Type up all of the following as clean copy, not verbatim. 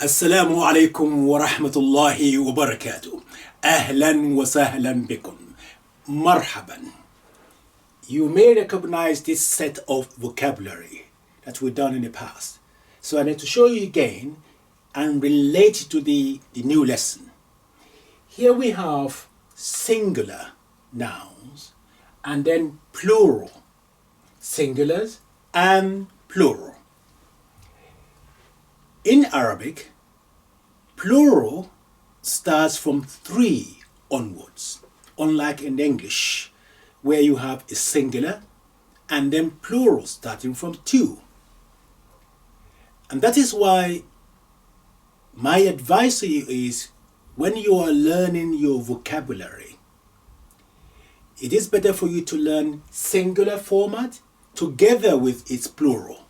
السلام عليكم ورحمة الله وبركاته. أهلا وسهلا بكم. مرحبا. You may recognize this set of vocabulary that we've done in the past. So I need to show you again and relate it to the new lesson. Here we have singular nouns and then plural. Singulars and plural. In Arabic, plural starts from 3 onwards, unlike in English, where you have a singular and then plural starting from 2. And that is why my advice to you is, when you are learning your vocabulary, it is better for you to learn singular format together with its plural.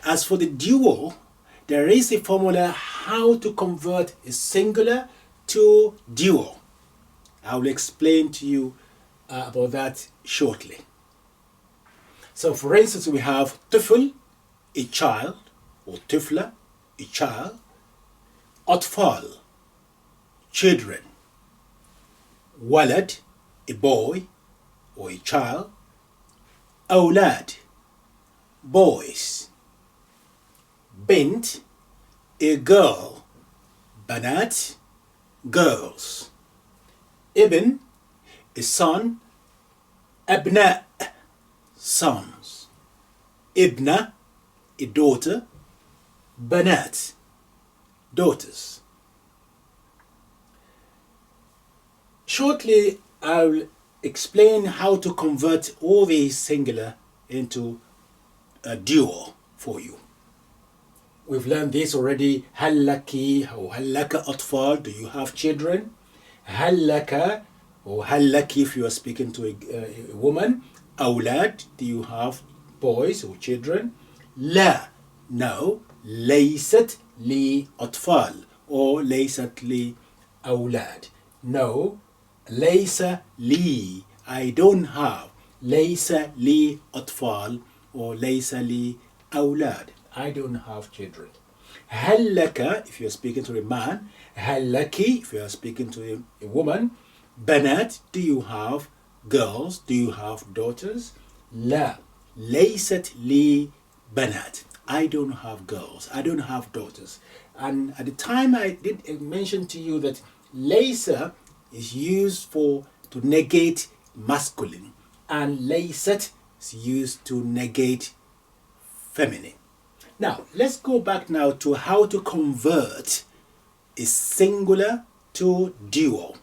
As for the dual, there is a formula how to convert a singular to dual. I will explain to you about that shortly. So for instance, we have طفل, a child, or طفلة, a child. أطفال, children. ولد, a boy or a child. أولاد, boys. بنت, a girl. بنات, girls. ابن, a son. أبناء, sons. ابنة, a daughter. بنات, daughters. Shortly, I'll explain how to convert all these singular into a dual for you. We've learned this already. هل لك or هل لك أطفال? Do you have children? هل لك or هل لك if you are speaking to a woman. أولاد, do you have boys or children? لا, no. ليست لي أطفال or ليست لي أولاد. No. ليس لي, I don't have. ليس لي أطفال or ليس لي أولاد. I don't have children. هل لك if you are speaking to a man. هل لك if you are speaking to a woman. بنات, do you have girls? Do you have daughters? لا, ليست لي بنات. I don't have girls. I don't have daughters. And at the time I did mention to you that ليس is used to negate masculine, and ليست is used to negate feminine. Now, let's go back now to how to convert a singular to dual.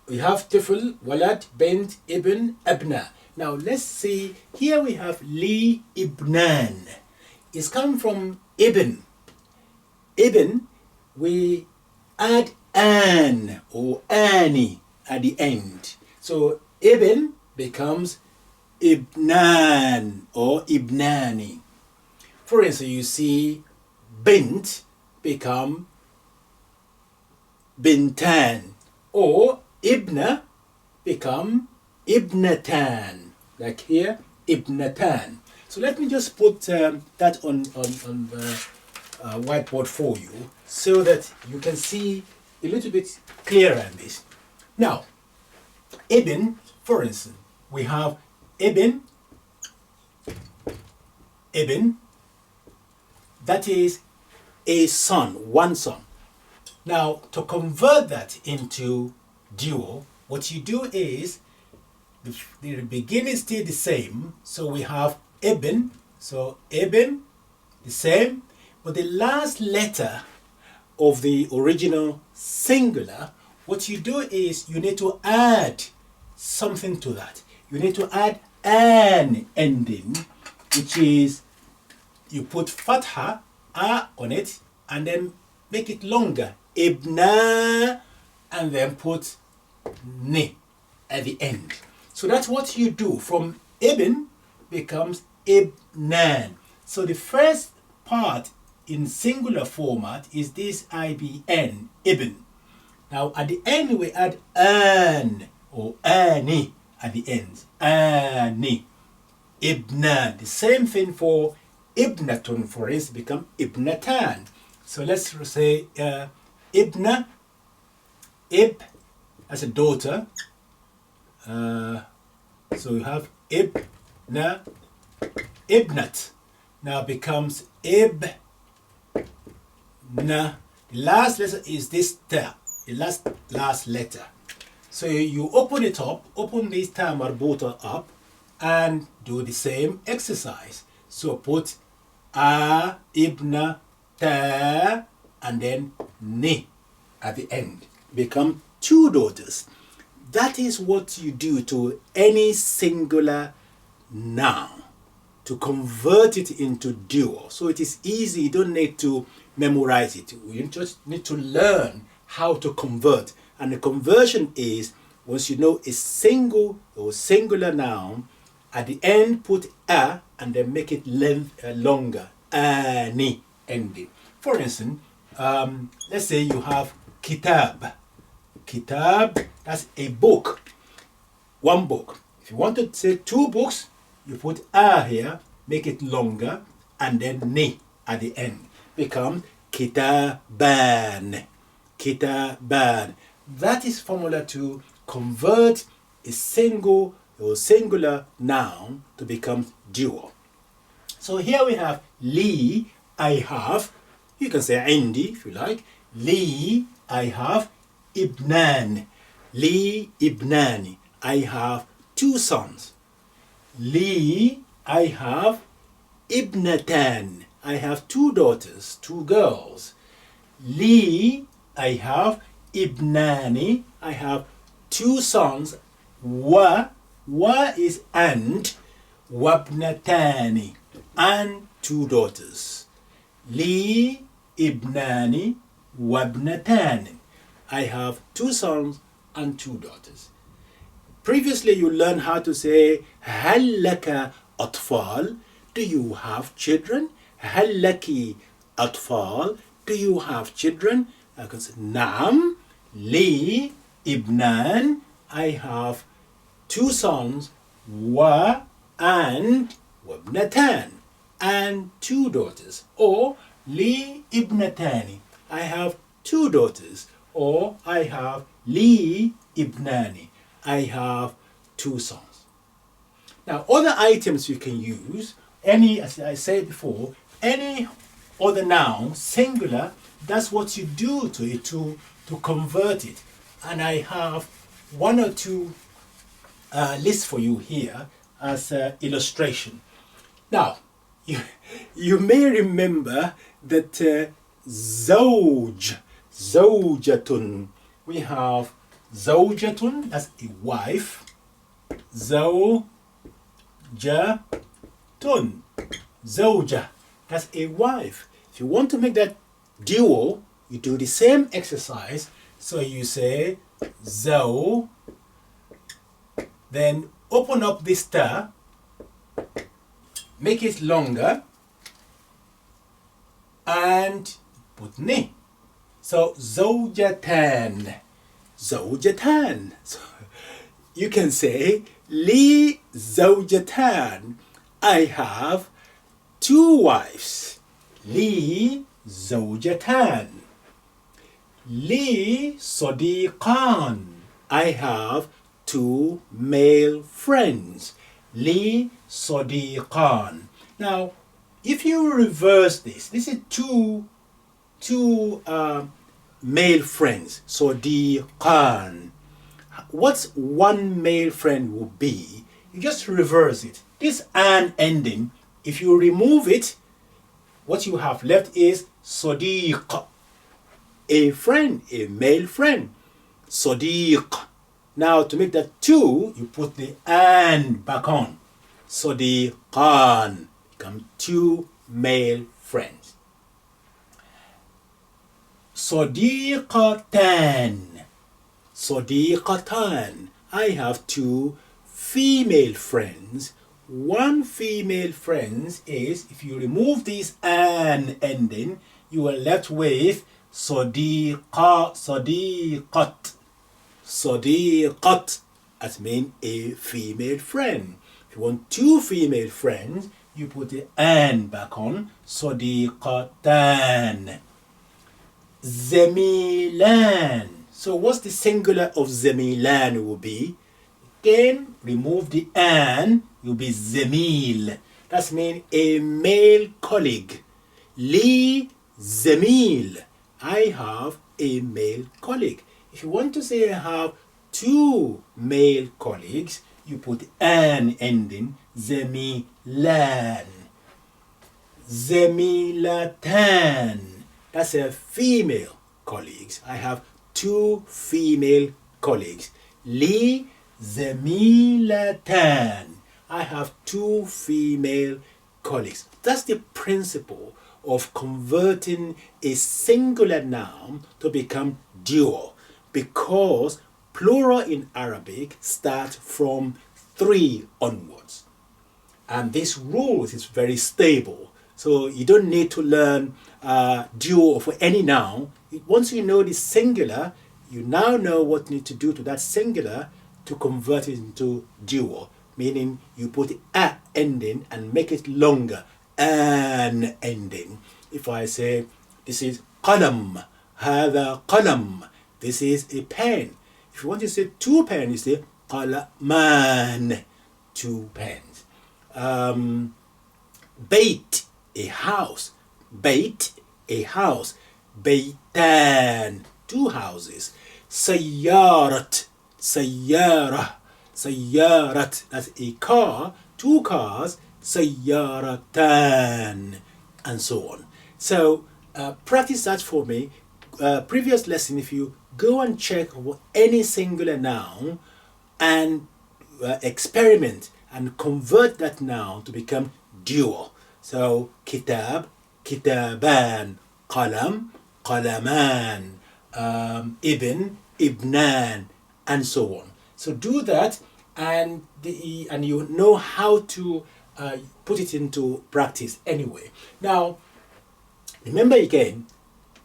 We have طفل, ولد, بنت, ابن, أبناء. Now, let's see. Here we have لي ابنان. It's come from ibn. Ibn, we add an or ani at the end. So, ibn becomes ibnan or ibnani. For instance, you see bint become bintan, or ibna become ibnatan, like here, ibnatan. So let me just put that on the whiteboard for you so that you can see a little bit clearer on this. Now, ibn, for instance, we have ibn, that is a son, one son. Now, to convert that into dual, what you do is, the beginning is still the same. So we have ibn, so ibn, the same, but the last letter of the original singular, what you do is you need to add something to that. You need to add an ending, which is, you put fatha, a on it, and then make it longer. Ibna, and then put ni at the end. So that's what you do. From ibn becomes ibnan. So the first part in singular format is this ibn, ibn. Now at the end we add an or ani at the end. Ani, ibnan. The same thing for ibnatun, for instance, become ibnatan. So let's say ibna, ib as a daughter. So you have ibna, ibnat. Now becomes ibna. The last letter is this ta, the last letter. So you open it up, open this ta marbuta up, and do the same exercise. So put a, ibna, ta, and then ni at the end. Become two daughters. That is what you do to any singular noun, to convert it into dual. So it is easy, you don't need to memorize it. You just need to learn how to convert. And the conversion is, once you know a single or singular noun, at the end put a and then make it longer, ani ending. For instance, let's say you have kitab. Kitab, that's a book, one book. If you want to say two books, you put a here, make it longer, and then ni at the end. Becomes kitaban. Kitaban. That is formula to convert a single or singular noun to become dual. So here we have li, I have. You can say indi if you like. Li, I have. Ibnan. Li ibnani. I have two sons. Li, I have ibnatan. I have two daughters, two girls. Li, I have ibnani. I have two sons. Wa is and. Wabnatani. And two daughters. Li ibnani wabnatani. I have two sons and two daughters. Previously you learned how to say هل لك أطفال? Do you have children? هل لك أطفال? Do you have children? I can say نعم لي ابنان. I have two sons. و and وابنتان and two daughters. Or لي ابنتان. I have two daughters. Or I have li ibnani. I have two sons. Now other items you can use, any, as I said before, any other noun, singular, that's what you do to it to convert it. And I have one or two lists for you here as illustration. Now, you may remember that zawj, zawjatun. We have zawjatun, that's a wife. Zawjatun. Zawja, that's a wife. If you want to make that dual, you do the same exercise. So you say zaw, then open up this ta, make it longer, and put ni. So zawjatan, zawjatan. So you can say li zawjatan. I have two wives. Li zawjatan. Li sadiqan. I have two male friends. Li sadiqan. Now, if you reverse this is two male friends. Sadiqan. What's one male friend will be? You just reverse it. This an ending, if you remove it, what you have left is sadiq. A friend, a male friend. Sadiq. Now to make that two, you put the an back on. Sadiqan. Become two male friends. Sadiqatan. Sadiqatan. I have two female friends. One female friend is, if you remove this an ending, you are left with sadiqa, sadiqat. Sadiqat, as mean a female friend. If you want two female friends, you put the an back on. صديقتان. زميلان. So what's the singular of زميلان will be? Again, remove the an, will be زميل. That's mean a male colleague. لي زميل. I have a male colleague. If you want to say I have two male colleagues, you put an ending. زميلان. زميلتان. That's a female colleagues. I have two female colleagues. لي زميلتان. I have two female colleagues. That's the principle of converting a singular noun to become dual, because plural in Arabic starts from 3 onwards. And this rule is very stable. So you don't need to learn dual for any noun. Once you know the singular, you now know what you need to do to that singular to convert it into dual. Meaning you put a ending and make it longer. An ending. If I say, this is qalam, هذا qalam, this is a pen. If you want to say two pens, you say qalaman, two pens. Bait, a house. Bait, a house. Baitan, two houses. Sayyarat, sayyarah, sayyarat, that's a car, two cars. Sayyaratan, and so on. So practice that for me. Previous lesson, if you go and check any singular noun and experiment and convert that noun to become dual. So kitab, kitaban, qalam, qalaman, ibn, ibnan, and so on. So do that, and you know how to put it into practice anyway. Now, remember again,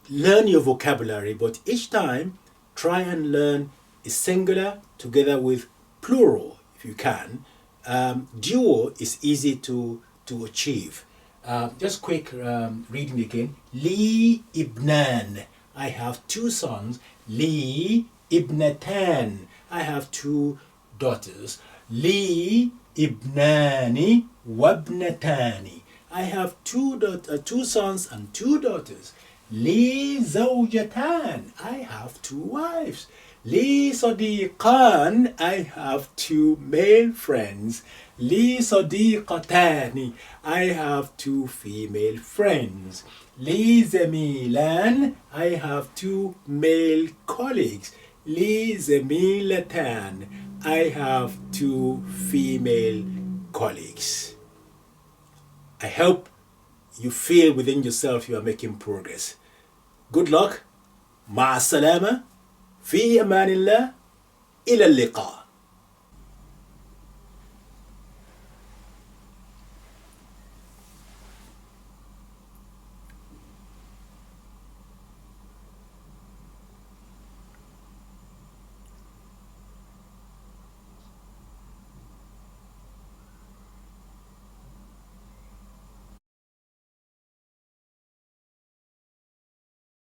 learn your vocabulary, but each time try and learn a singular together with plural if you can. Dual is easy to achieve. Just quick reading again. Li ibnan. I have two sons. Li ibnatan. I have two daughters. Li ibnani wabnatani. I have two sons and two daughters. Li zawjatan. I have two wives. Li sadiqan. I have two male friends. Li sadiqatani. I have two female friends. Li zamilan. I have two male colleagues. Li zamilatan. I have two female colleagues. I hope you feel within yourself you are making progress. Good luck. مع السلامة. في أمان الله. إلى اللقاء.